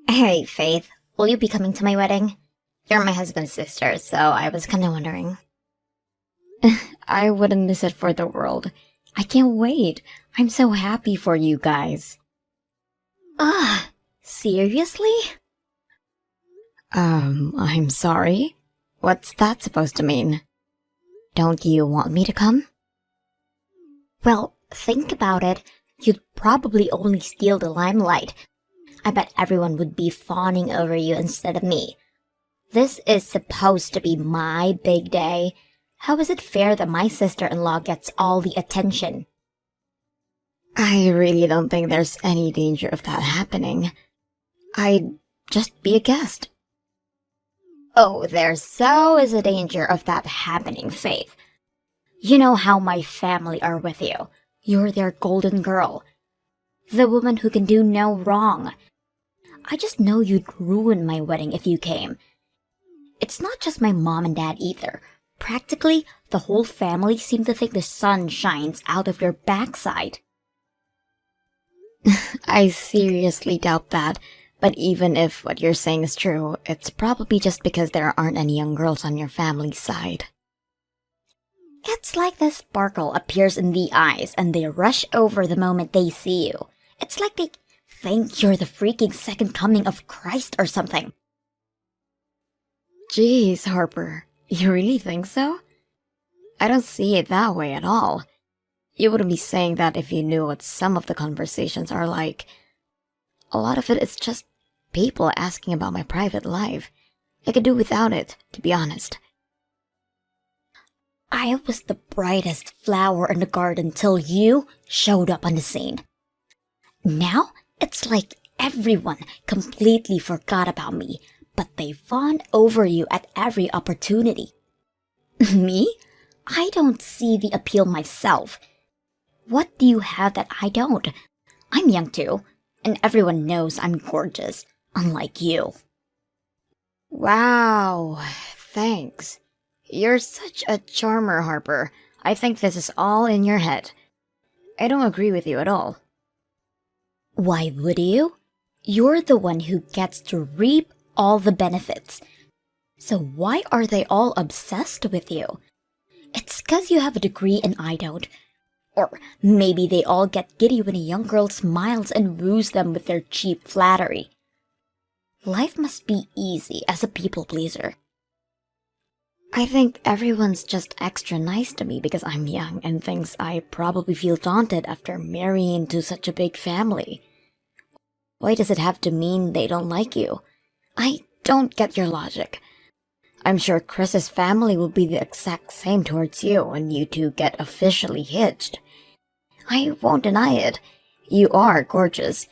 Hey, Faith, will you be coming to my wedding? You're my husband's sister, so I was kinda wondering. I wouldn't miss it for the world. I can't wait. I'm so happy for you guys. Seriously? I'm sorry. What's that supposed to mean? Don't you want me to come? Well, think about it. You'd probably only steal the limelight. I bet everyone would be fawning over you instead of me. This is supposed to be my big day. How is it fair that my sister-in-law gets all the attention? I really don't think there's any danger of that happening. I'd just be a guest. Oh, there so is a danger of that happening, Faith. You know how my family are with you. You're their golden girl. The woman who can do no wrong. I just know you'd ruin my wedding if you came. It's not just my mom and dad either. Practically, the whole family seem to think the sun shines out of your backside. I seriously doubt that, but even if what you're saying is true, it's probably just because there aren't any young girls on your family's side. It's like the sparkle appears in the eyes and they rush over the moment they see you. It's like they think you're the freaking second coming of Christ or something. Jeez, Harper, you really think so? I don't see it that way at all. You wouldn't be saying that if you knew what some of the conversations are like. A lot of it is just people asking about my private life. I could do without it, to be honest. I was the brightest flower in the garden till you showed up on the scene. Now, it's like everyone completely forgot about me, but they fawn over you at every opportunity. Me? I don't see the appeal myself. What do you have that I don't? I'm young too, and everyone knows I'm gorgeous, unlike you. Wow, thanks. You're such a charmer, Harper. I think this is all in your head. I don't agree with you at all. Why would you? You're the one who gets to reap all the benefits. So why are they all obsessed with you? It's 'cause you have a degree and I don't. Or maybe they all get giddy when a young girl smiles and woos them with their cheap flattery. Life must be easy as a people pleaser. I think everyone's just extra nice to me because I'm young and thinks I probably feel daunted after marrying into such a big family. Why does it have to mean they don't like you? I don't get your logic. I'm sure Chris's family will be the exact same towards you when you two get officially hitched. I won't deny it. You are gorgeous.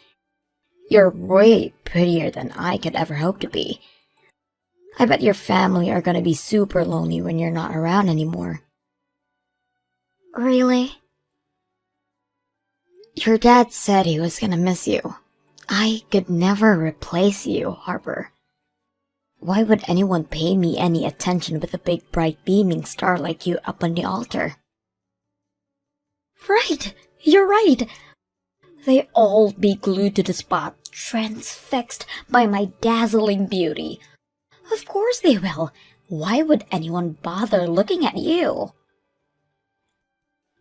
You're way prettier than I could ever hope to be. I bet your family are gonna be super lonely when you're not around anymore. Really? Your dad said he was gonna miss you. I could never replace you, Harper. Why would anyone pay me any attention with a big bright beaming star like you up on the altar? Right! You're right! They all be glued to the spot, transfixed by my dazzling beauty. Of course they will. Why would anyone bother looking at you?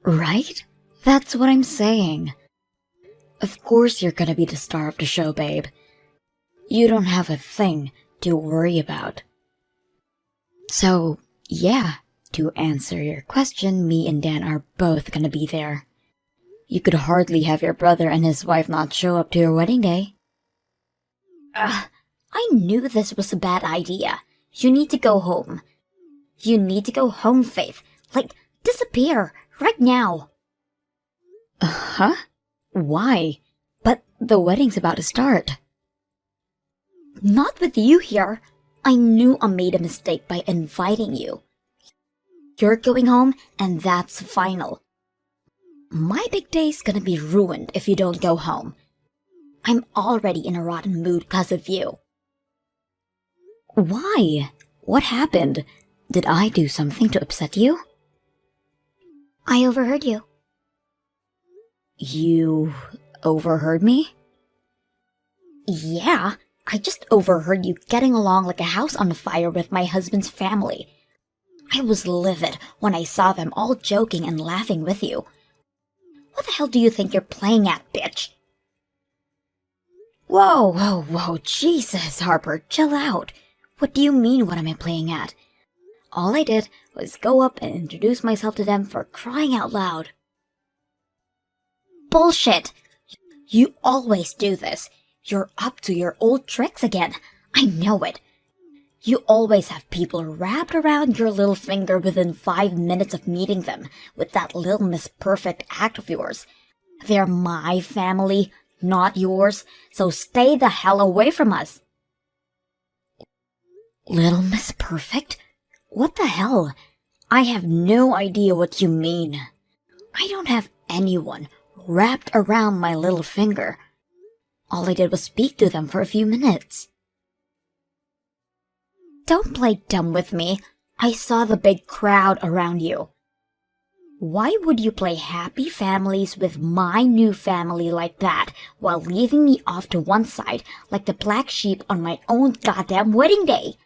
Right? That's what I'm saying. Of course you're gonna be the star of the show, babe. You don't have a thing to worry about. So, yeah, to answer your question, me and Dan are both gonna be there. You could hardly have your brother and his wife not show up to your wedding day. I knew this was a bad idea. You need to go home. You need to go home, Faith. Like, disappear, right now. Huh? Why? But the wedding's about to start. Not with you here. I knew I made a mistake by inviting you. You're going home, and that's final. My big day's gonna be ruined if you don't go home. I'm already in a rotten mood 'cause of you. Why? What happened? Did I do something to upset you? I overheard you. You overheard me? Yeah, I just overheard you getting along like a house on fire with my husband's family. I was livid when I saw them all joking and laughing with you. What the hell do you think you're playing at, bitch? Whoa, Jesus, Harper, chill out. What do you mean, what am I playing at? All I did was go up and introduce myself to them, for crying out loud. Bullshit! You always do this. You're up to your old tricks again. I know it. You always have people wrapped around your little finger within 5 minutes of meeting them with that little Miss Perfect act of yours. They're my family, not yours, so stay the hell away from us. Little Miss Perfect? What the hell? I have no idea what you mean. I don't have anyone wrapped around my little finger. All I did was speak to them for a few minutes. Don't play dumb with me. I saw the big crowd around you. Why would you play happy families with my new family like that while leaving me off to one side like the black sheep on my own goddamn wedding day?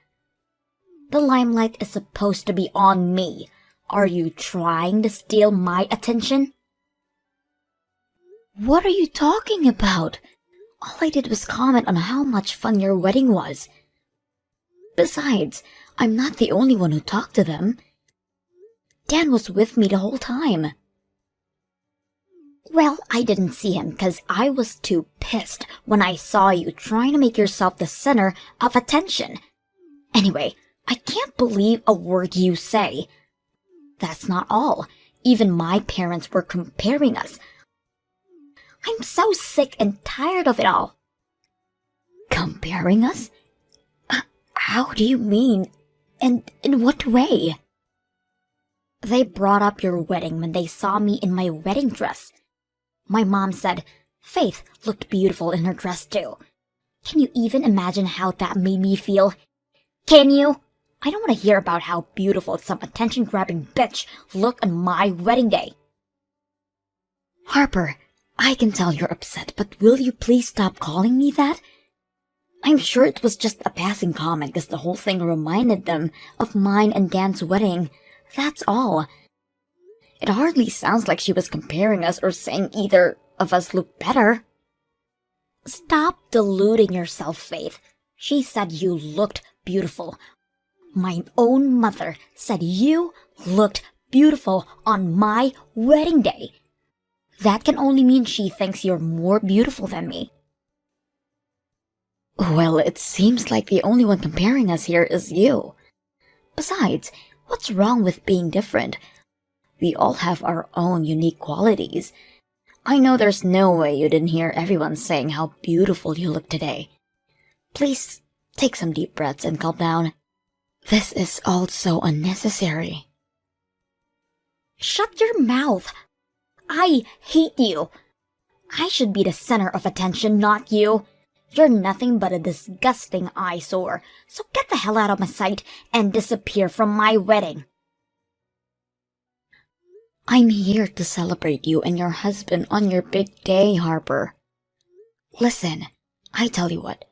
The limelight is supposed to be on me. Are you trying to steal my attention? What are you talking about? All I did was comment on how much fun your wedding was. Besides, I'm not the only one who talked to them. Dan was with me the whole time. Well, I didn't see him because I was too pissed when I saw you trying to make yourself the center of attention. Anyway, I can't believe a word you say. That's not all. Even my parents were comparing us. I'm so sick and tired of it all. Comparing us? How do you mean? And in what way? They brought up your wedding when they saw me in my wedding dress. My mom said Faith looked beautiful in her dress too. Can you even imagine how that made me feel? Can you? I don't want to hear about how beautiful some attention-grabbing bitch looked on my wedding day. Harper, I can tell you're upset, but will you please stop calling me that? I'm sure it was just a passing comment because the whole thing reminded them of mine and Dan's wedding. That's all. It hardly sounds like she was comparing us or saying either of us looked better. Stop deluding yourself, Faith. She said you looked beautiful. My own mother said you looked beautiful on my wedding day. That can only mean she thinks you're more beautiful than me. Well, it seems like the only one comparing us here is you. Besides, what's wrong with being different? We all have our own unique qualities. I know there's no way you didn't hear everyone saying how beautiful you look today. Please, take some deep breaths and calm down. This is all so unnecessary. Shut your mouth! I hate you! I should be the center of attention, not you. You're nothing but a disgusting eyesore, so get the hell out of my sight and disappear from my wedding. I'm here to celebrate you and your husband on your big day, Harper. Listen, I tell you what,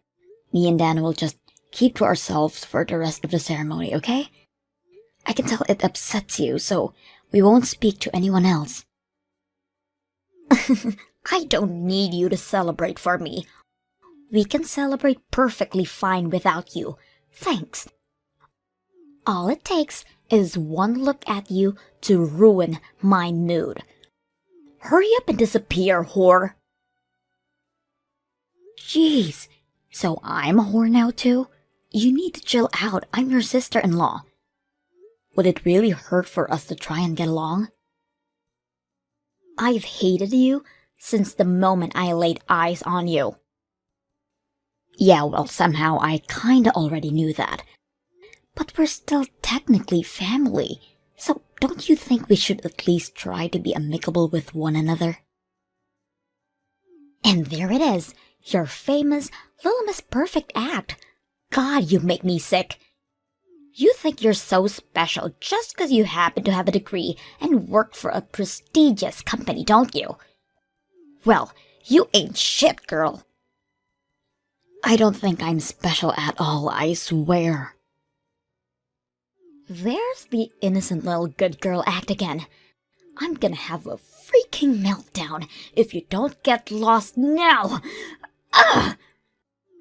me and Dan will just keep to ourselves for the rest of the ceremony, okay? I can tell it upsets you, so we won't speak to anyone else. I don't need you to celebrate for me. We can celebrate perfectly fine without you. Thanks. All it takes is one look at you to ruin my mood. Hurry up and disappear, whore. Jeez, so I'm a whore now too? You need to chill out. I'm your sister-in-law. Would it really hurt for us to try and get along? I've hated you since the moment I laid eyes on you. Yeah, well, somehow I kinda already knew that. But we're still technically family, so don't you think we should at least try to be amicable with one another? And there it is, your famous Little Miss Perfect act. God, you make me sick. You think you're so special just 'cause you happen to have a degree and work for a prestigious company, don't you? Well, you ain't shit, girl. I don't think I'm special at all, I swear. There's the innocent little good girl act again. I'm gonna have a freaking meltdown if you don't get lost now. Ugh!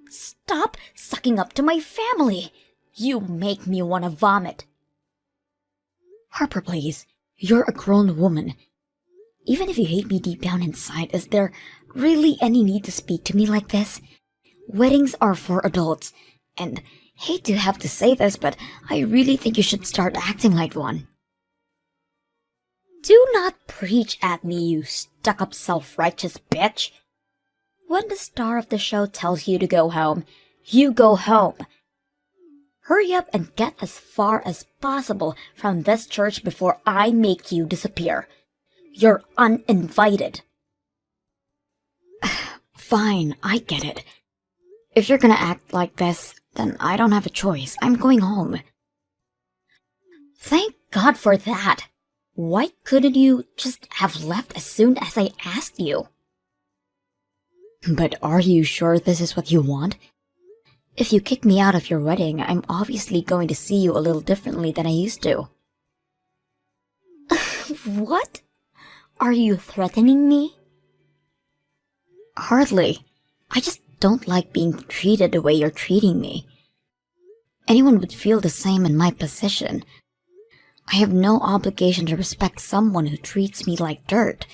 Stop sucking up to my family. You make me want to vomit. Harper, please. You're a grown woman. Even if you hate me deep down inside, is there really any need to speak to me like this? Weddings are for adults, and hate to have to say this, but I really think you should start acting like one. Do not preach at me, you stuck-up self-righteous bitch. When the star of the show tells you to go home, you go home. Hurry up and get as far as possible from this church before I make you disappear. You're uninvited. Fine, I get it. If you're gonna act like this, then I don't have a choice. I'm going home. Thank God for that. Why couldn't you just have left as soon as I asked you? But are you sure this is what you want? If you kick me out of your wedding, I'm obviously going to see you a little differently than I used to. What? Are you threatening me? Hardly. I just don't like being treated the way you're treating me. Anyone would feel the same in my position. I have no obligation to respect someone who treats me like dirt.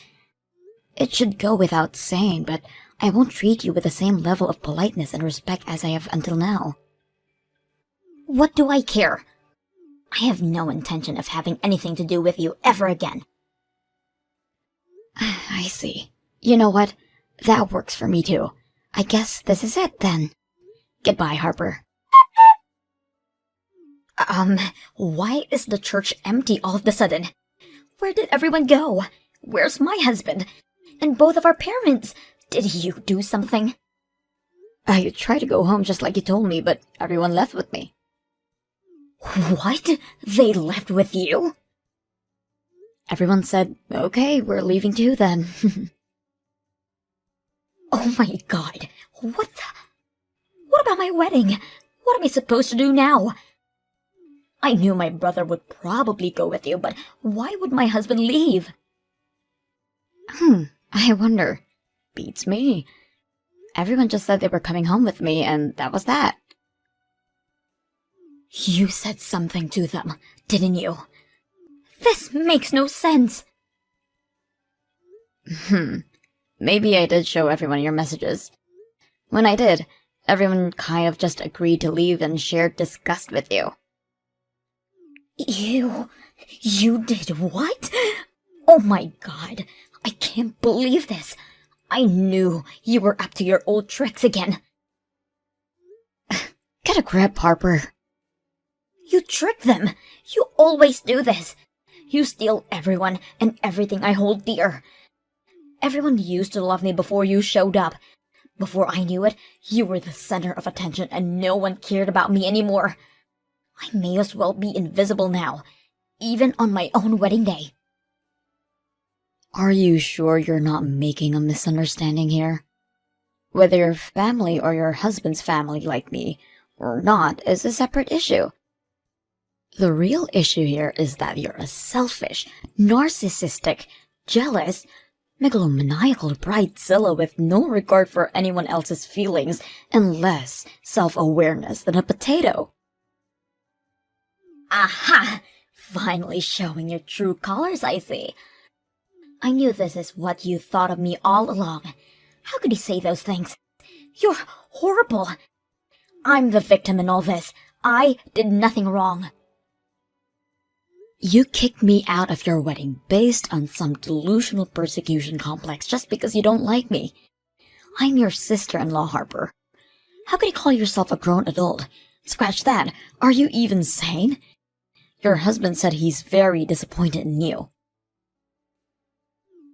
It should go without saying, but I won't treat you with the same level of politeness and respect as I have until now. What do I care? I have no intention of having anything to do with you ever again. I see. You know what? That works for me too. I guess this is it then. Goodbye, Harper. Why is the church empty all of a sudden? Where did everyone go? Where's my husband? And both of our parents? Did you do something? I tried to go home just like you told me, but everyone left with me. What? They left with you? Everyone said, okay, we're leaving too then. Oh my God. What about my wedding? What am I supposed to do now? I knew my brother would probably go with you, but why would my husband leave? I wonder. Beats me. Everyone just said they were coming home with me, and that was that. You said something to them, didn't you? This makes no sense. Maybe I did show everyone your messages. When I did, everyone kind of just agreed to leave and shared disgust with you. You did what? Oh my God, I can't believe this. I knew you were up to your old tricks again. Get a grip, Harper. You tricked them. You always do this. You steal everyone and everything I hold dear. Everyone used to love me before you showed up. Before I knew it, you were the center of attention and no one cared about me anymore. I may as well be invisible now, even on my own wedding day. Are you sure you're not making a misunderstanding here? Whether your family or your husband's family like me or not is a separate issue. The real issue here is that you're a selfish, narcissistic, jealous, megalomaniacal bridezilla with no regard for anyone else's feelings and less self-awareness than a potato. Aha! Finally showing your true colors, I see. I knew this is what you thought of me all along. How could you say those things? You're horrible. I'm the victim in all this. I did nothing wrong. You kicked me out of your wedding based on some delusional persecution complex just because you don't like me. I'm your sister-in-law, Harper. How could you call yourself a grown adult? Scratch that. Are you even sane? Your husband said he's very disappointed in you.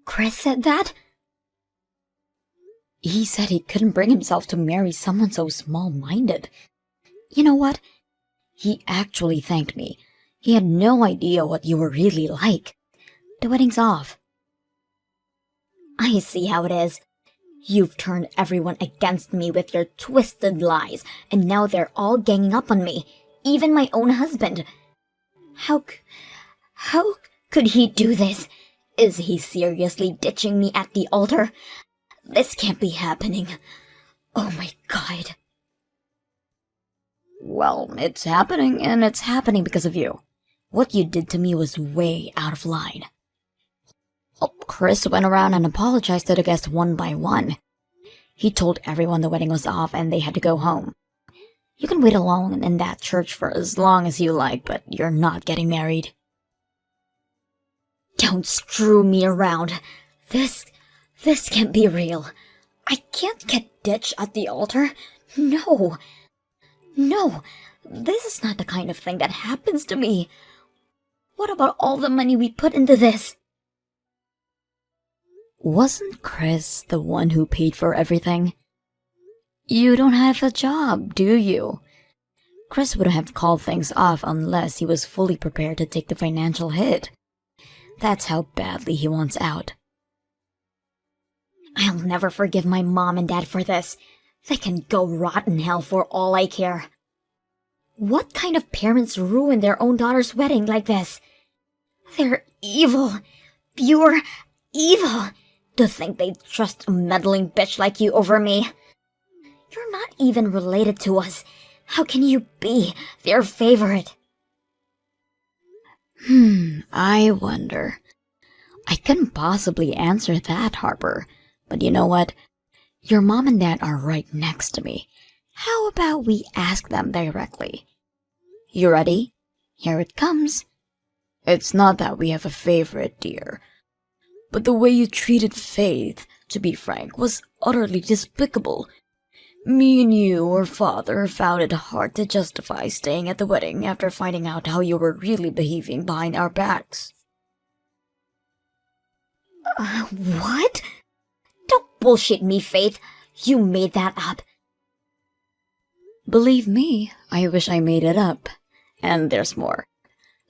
Chris said that? He said he couldn't bring himself to marry someone so small-minded. You know what? He actually thanked me. He had no idea what you were really like. The wedding's off. I see how it is. You've turned everyone against me with your twisted lies, and now they're all ganging up on me, even my own husband. How could he do this? Is he seriously ditching me at the altar? This can't be happening. Oh my God. Well, it's happening, and it's happening because of you. What you did to me was way out of line. Oh, Chris went around and apologized to the guests one by one. He told everyone the wedding was off and they had to go home. You can wait alone in that church for as long as you like, but you're not getting married. Don't screw me around. This can't be real. I can't get ditched at the altar. No, this is not the kind of thing that happens to me. What about all the money we put into this? Wasn't Chris the one who paid for everything? You don't have a job, do you? Chris wouldn't have called things off unless he was fully prepared to take the financial hit. That's how badly he wants out. I'll never forgive my mom and dad for this. They can go rot in hell for all I care. What kind of parents ruin their own daughter's wedding like this? They're evil. Pure evil. To think they'd trust a meddling bitch like you over me. You're not even related to us. How can you be their favorite? I wonder. I couldn't possibly answer that, Harper. But you know what? Your mom and dad are right next to me. How about we ask them directly? You ready? Here it comes. It's not that we have a favorite, dear. But the way you treated Faith, to be frank, was utterly despicable. Me and your father found it hard to justify staying at the wedding after finding out how you were really behaving behind our backs. What? Don't bullshit me, Faith. You made that up. Believe me, I wish I made it up. And there's more.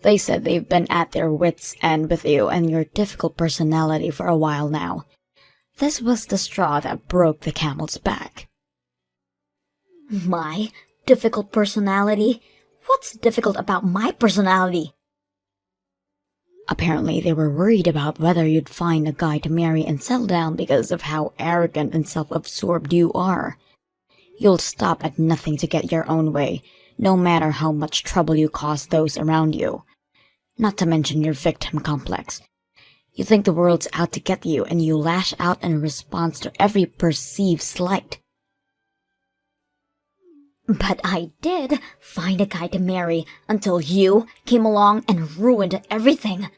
They said they've been at their wits' end with you and your difficult personality for a while now. This was the straw that broke the camel's back. My difficult personality? What's difficult about my personality? Apparently they were worried about whether you'd find a guy to marry and settle down because of how arrogant and self-absorbed you are. You'll stop at nothing to get your own way, no matter how much trouble you cause those around you. Not to mention your victim complex. You think the world's out to get you and you lash out in response to every perceived slight. But I did find a guy to marry until you came along and ruined everything.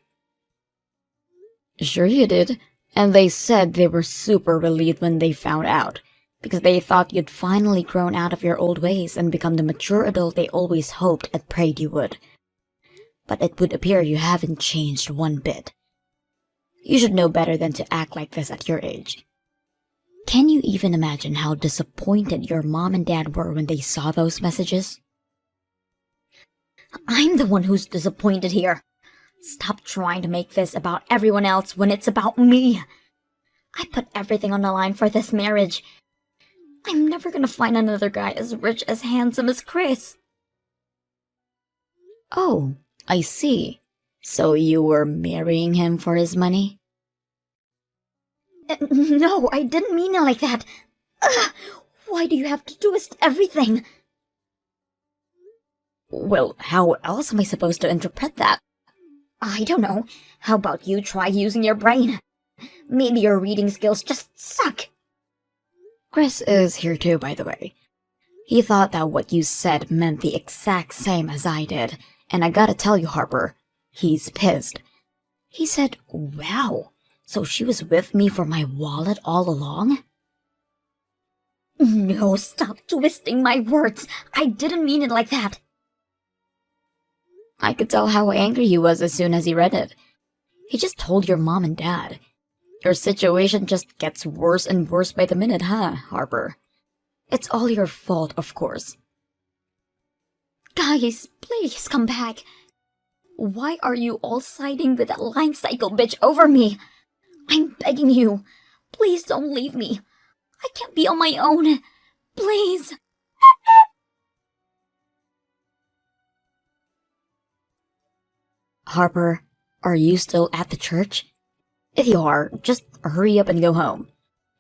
Sure you did, and they said they were super relieved when they found out, because they thought you'd finally grown out of your old ways and become the mature adult they always hoped and prayed you would. But it would appear you haven't changed one bit. You should know better than to act like this at your age. Can you even imagine how disappointed your mom and dad were when they saw those messages? I'm the one who's disappointed here. Stop trying to make this about everyone else when it's about me. I put everything on the line for this marriage. I'm never gonna find another guy as rich, as handsome as Chris. Oh, I see. So you were marrying him for his money? No, I didn't mean it like that. Ugh, why do you have to twist everything? Well, how else am I supposed to interpret that? I don't know. How about you try using your brain? Maybe your reading skills just suck. Chris is here too, by the way. He thought that what you said meant the exact same as I did, and I gotta tell you, Harper, he's pissed. He said, wow, so she was with me for my wallet all along? No, stop twisting my words. I didn't mean it like that. I could tell how angry he was as soon as he read it. He just told your mom and dad. Your situation just gets worse and worse by the minute, huh, Harper? It's all your fault, of course. Guys, please come back. Why are you all siding with that lying psycho bitch over me? I'm begging you. Please don't leave me. I can't be on my own. Please. Harper, are you still at the church? If you are, just hurry up and go home.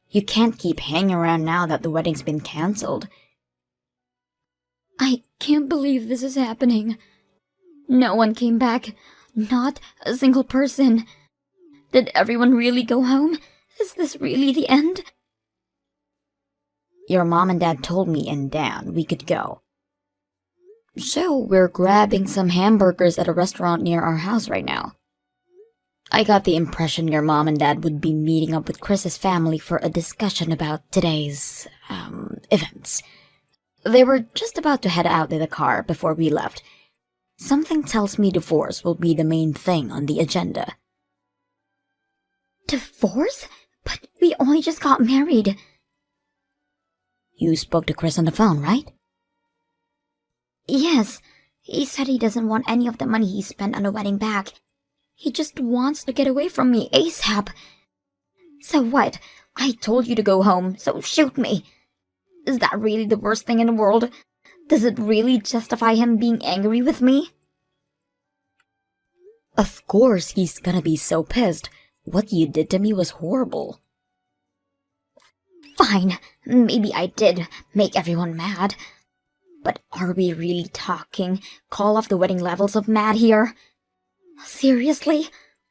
You can't keep hanging around now that the wedding's been cancelled. I can't believe this is happening. No one came back. Not a single person. Did everyone really go home? Is this really the end? Your mom and dad told me and Dan we could go. So we're grabbing some hamburgers at a restaurant near our house right now. I got the impression your mom and dad would be meeting up with Chris's family for a discussion about today's, events. They were just about to head out in the car before we left. Something tells me divorce will be the main thing on the agenda. Divorce? But we only just got married. You spoke to Chris on the phone, right? Yes. He said he doesn't want any of the money he spent on the wedding back. He just wants to get away from me ASAP. So what? I told you to go home, so shoot me. Is that really the worst thing in the world? Does it really justify him being angry with me? Of course he's gonna be so pissed. What you did to me was horrible. Fine, maybe I did make everyone mad. But are we really talking call off the wedding levels of mad here? Seriously?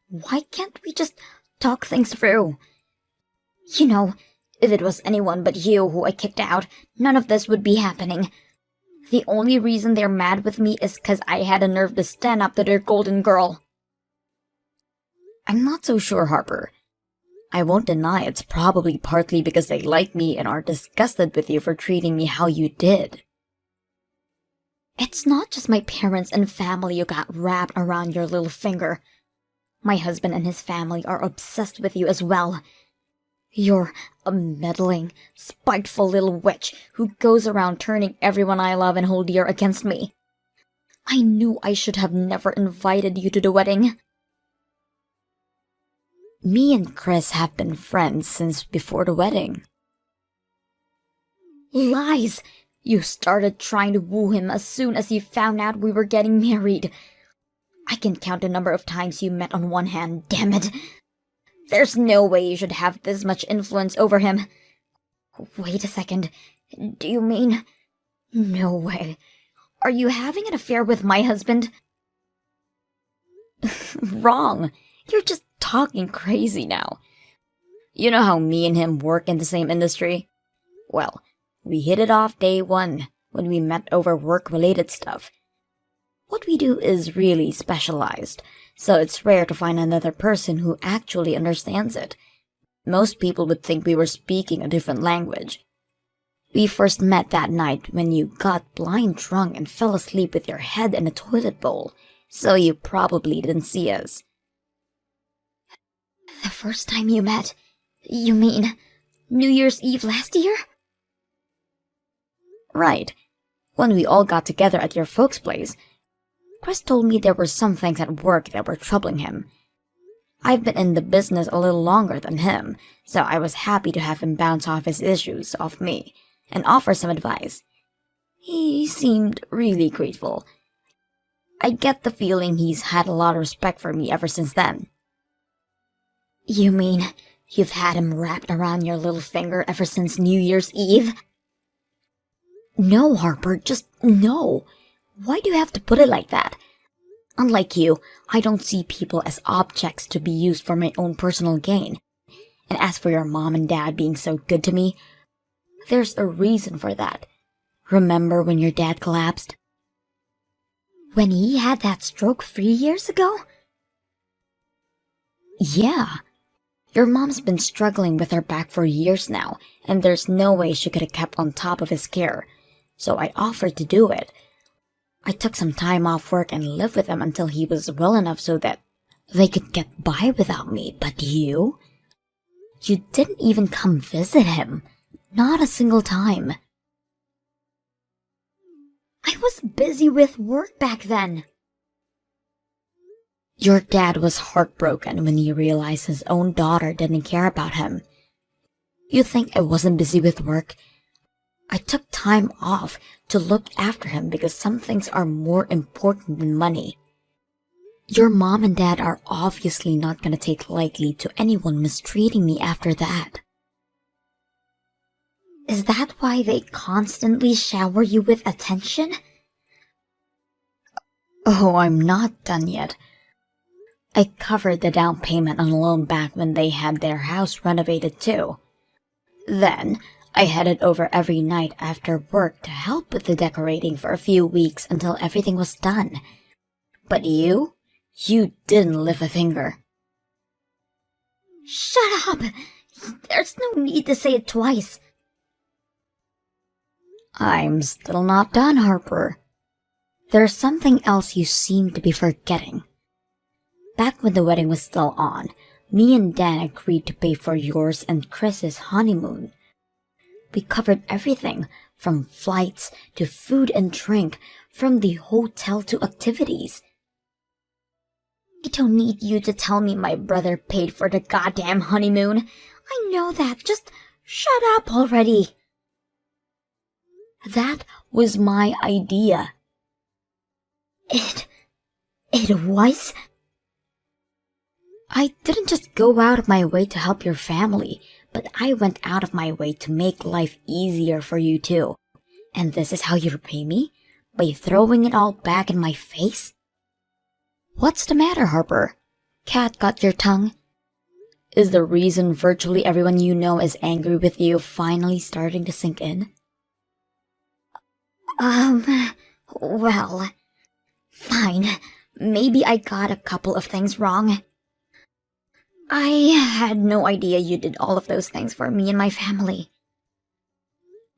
Why can't we just talk things through? You know, if it was anyone but you who I kicked out, none of this would be happening. The only reason they're mad with me is 'cause I had a nerve to stand up to their golden girl. I'm not so sure, Harper. I won't deny it's probably partly because they like me and are disgusted with you for treating me how you did. It's not just my parents and family you got wrapped around your little finger. My husband and his family are obsessed with you as well. You're a meddling, spiteful little witch who goes around turning everyone I love and hold dear against me. I knew I should have never invited you to the wedding. Me and Chris have been friends since before the wedding. Lies! You started trying to woo him as soon as you found out we were getting married. I can count the number of times you met on one hand, damn it. There's no way you should have this much influence over him. Wait a second. Do you mean... No way. Are you having an affair with my husband? Wrong. You're just talking crazy now. You know how me and him work in the same industry? Well, we hit it off day one when we met over work-related stuff. What we do is really specialized, so it's rare to find another person who actually understands it. Most people would think we were speaking a different language. We first met that night when you got blind drunk and fell asleep with your head in a toilet bowl, so you probably didn't see us. The first time you met? You mean New Year's Eve last year? Right. When we all got together at your folks' place, Chris told me there were some things at work that were troubling him. I've been in the business a little longer than him, so I was happy to have him bounce off his issues off me and offer some advice. He seemed really grateful. I get the feeling he's had a lot of respect for me ever since then. You mean you've had him wrapped around your little finger ever since New Year's Eve? No, Harper, just no. Why do you have to put it like that? Unlike you, I don't see people as objects to be used for my own personal gain. And as for your mom and dad being so good to me, there's a reason for that. Remember when your dad collapsed? When he had that stroke 3 years ago? Yeah. Your mom's been struggling with her back for years now, and there's no way she could have kept on top of his care. So I offered to do it. I took some time off work and lived with him until he was well enough so that they could get by without me. But you? You didn't even come visit him. Not a single time. I was busy with work back then. Your dad was heartbroken when he realized his own daughter didn't care about him. You think I wasn't busy with work? I took time off to look after him because some things are more important than money. Your mom and dad are obviously not gonna take lightly to anyone mistreating me after that. Is that why they constantly shower you with attention? Oh, I'm not done yet. I covered the down payment on a loan back when they had their house renovated too. Then, I headed over every night after work to help with the decorating for a few weeks until everything was done. But you didn't lift a finger. Shut up! There's no need to say it twice. I'm still not done, Harper. There's something else you seem to be forgetting. Back when the wedding was still on, me and Dan agreed to pay for yours and Chris's honeymoon. We covered everything, from flights to food and drink, from the hotel to activities. I don't need you to tell me my brother paid for the goddamn honeymoon. I know that. Just shut up already. That was my idea. It was? I didn't just go out of my way to help your family, but I went out of my way to make life easier for you too. And this is how you repay me? By throwing it all back in my face? What's the matter, Harper? Cat got your tongue? Is the reason virtually everyone you know is angry with you finally starting to sink in? Well, fine. Maybe I got a couple of things wrong. I had no idea you did all of those things for me and my family.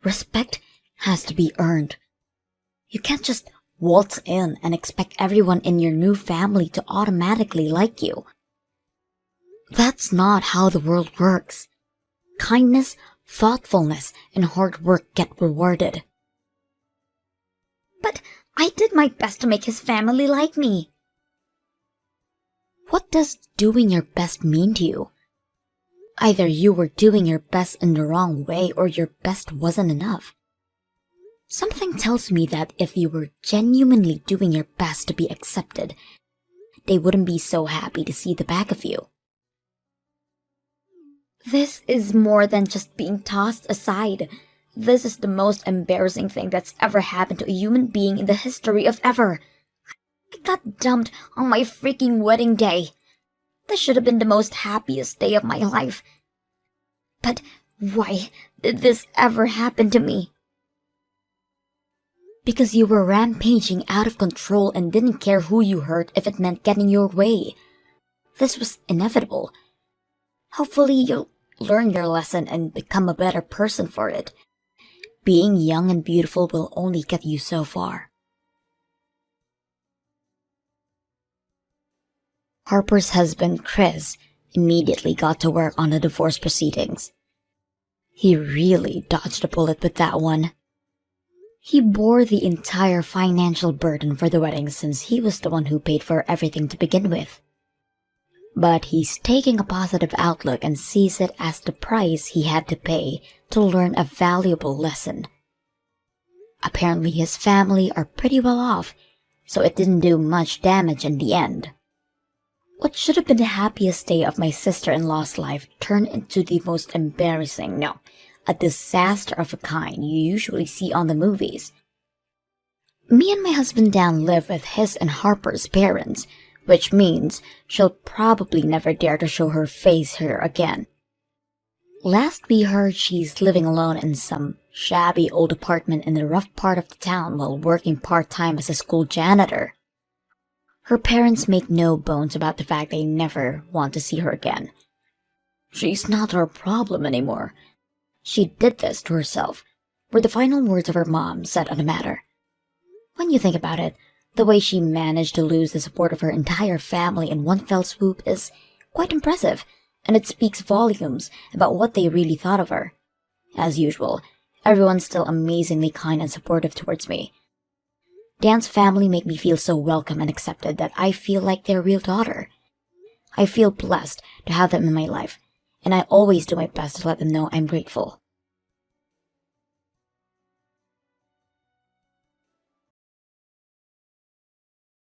Respect has to be earned. You can't just waltz in and expect everyone in your new family to automatically like you. That's not how the world works. Kindness, thoughtfulness, and hard work get rewarded. But I did my best to make his family like me. What does doing your best mean to you? Either you were doing your best in the wrong way or your best wasn't enough. Something tells me that if you were genuinely doing your best to be accepted, they wouldn't be so happy to see the back of you. This is more than just being tossed aside. This is the most embarrassing thing that's ever happened to a human being in the history of ever. I got dumped on my freaking wedding day. This should have been the most happiest day of my life. But why did this ever happen to me? Because you were rampaging out of control and didn't care who you hurt if it meant getting your way. This was inevitable. Hopefully you'll learn your lesson and become a better person for it. Being young and beautiful will only get you so far. Harper's husband, Chris, immediately got to work on the divorce proceedings. He really dodged a bullet with that one. He bore the entire financial burden for the wedding since he was the one who paid for everything to begin with. But he's taking a positive outlook and sees it as the price he had to pay to learn a valuable lesson. Apparently his family are pretty well off, so it didn't do much damage in the end. What should have been the happiest day of my sister-in-law's life turned into the most embarrassing, no, a disaster of a kind you usually see on the movies. Me and my husband Dan live with his and Harper's parents, which means she'll probably never dare to show her face here again. Last we heard, she's living alone in some shabby old apartment in the rough part of the town while working part-time as a school janitor. Her parents make no bones about the fact they never want to see her again. She's not our problem anymore. She did this to herself, were the final words of her mom said on the matter. When you think about it, the way she managed to lose the support of her entire family in one fell swoop is quite impressive, and it speaks volumes about what they really thought of her. As usual, everyone's still amazingly kind and supportive towards me. Dan's family make me feel so welcome and accepted that I feel like their real daughter. I feel blessed to have them in my life, and I always do my best to let them know I'm grateful.